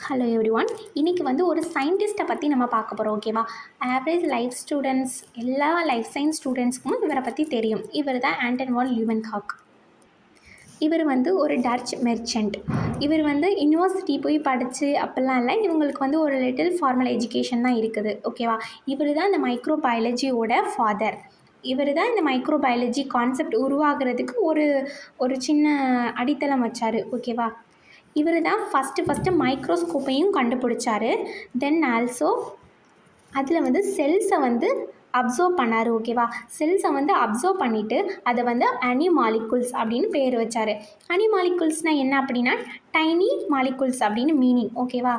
Hello everyone. இன்றைக்கி வந்து ஒரு சயின்டிஸ்ட்டை பற்றி நம்ம பார்க்க போகிறோம். ஓகேவா? ஆவரேஜ் லைஃப் ஸ்டூடெண்ட்ஸ் எல்லா லைஃப் சயின்ஸ் ஸ்டூடெண்ட்ஸ்க்கும் இவரை பற்றி தெரியும். இவர் தான் ஆண்டன் வான் லியூவென்ஹாக். இவர் வந்து ஒரு டச் மெர்ச்சன்ட். இவர் வந்து யூனிவர்சிட்டி போய் படித்து அப்படிலாம் இல்லை. இவங்களுக்கு வந்து ஒரு லிட்டில் ஃபார்மல் எஜுகேஷன் தான் இருக்குது. ஓகேவா? இவர் தான் இந்த மைக்ரோபயாலஜியோட ஃபாதர். இவர் தான் இந்த மைக்ரோபயாலஜி கான்செப்ட் உருவாகிறதுக்கு ஒரு சின்ன அடித்தளம் வச்சார். ஓகேவா? இவர் தான் ஃபஸ்ட்டு மைக்ரோஸ்கோப்பையும் கண்டுபிடிச்சார். தென் ஆல்சோ அதில் வந்து செல்ஸை வந்து அப்சர்வ் பண்ணார். ஓகேவா? செல்ஸை வந்து அப்சர்வ் பண்ணிவிட்டு அதை வந்து அனிமாலிகுல்ஸ் அப்படின்னு பேர் வச்சார். அனிமாலிகுல்ஸ்னால் என்ன அப்படின்னா டைனி மாலிகுல்ஸ் அப்படின்னு மீனிங். ஓகேவா?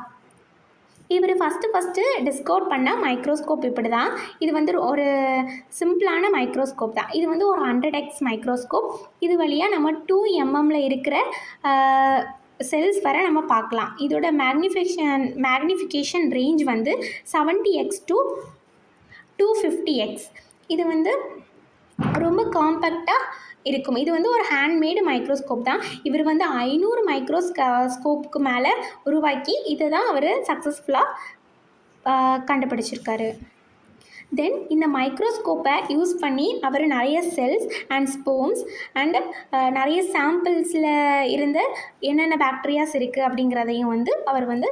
இவர் ஃபஸ்ட்டு டிஸ்கவர் பண்ண மைக்ரோஸ்கோப் இப்படி தான். இது வந்து ஒரு சிம்பிளான மைக்ரோஸ்கோப் தான். இது வந்து ஒரு 100x மைக்ரோஸ்கோப். இது வழியாக நம்ம 2 mmல இருக்கிற செல்ஸ் வரை நம்ம பார்க்கலாம். இதோட மேக்னிஃபிகேஷன் ரேஞ்ச் வந்து 70x to 250x. இது வந்து ரொம்ப காம்பேக்டாக இருக்கும். இது வந்து ஒரு ஹேண்ட்மேடு மைக்ரோஸ்கோப் தான். இவர் வந்து 500 மைக்ரோஸ்கோப்புக்கு மேலே உருவாக்கி இதை தான் அவர் சக்ஸஸ்ஃபுல்லாக கண்டுபிடிச்சிருக்காரு. தென் இந்த மைக்ரோஸ்கோப்பை யூஸ் பண்ணி அவர் நிறைய செல்ஸ் அண்ட் ஸ்போம்ஸ் அண்ட் நிறைய சாம்பிள்ஸில் இருந்த என்னென்ன பாக்டீரியாஸ் இருக்குது அப்படிங்கிறதையும் வந்து அவர் வந்து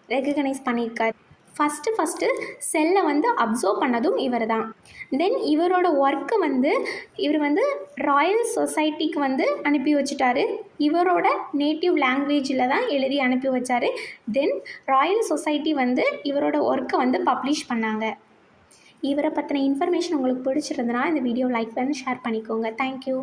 ரெகக்னைஸ் பண்ணியிருக்கார். ஃபஸ்ட்டு செல்லை வந்து அப்சர்வ் பண்ணதும் இவர் தான். தென் இவரோட ஒர்க்கை வந்து இவர் வந்து ராயல் சொசைட்டிக்கு வந்து அனுப்பி வச்சுட்டாரு. இவரோட நேட்டிவ் லாங்குவேஜில் தான் எழுதி அனுப்பி வச்சார். தென் ராயல் சொசைட்டி வந்து இவரோட ஒர்க்கை வந்து பப்ளிஷ் பண்ணாங்க. இவரை பற்றின இன்ஃபர்மேஷன் உங்களுக்கு பிடிச்சிருந்தனா இந்த வீடியோ லைக் பண்ணி ஷேர் பண்ணிக்கோங்க. தேங்க்யூ.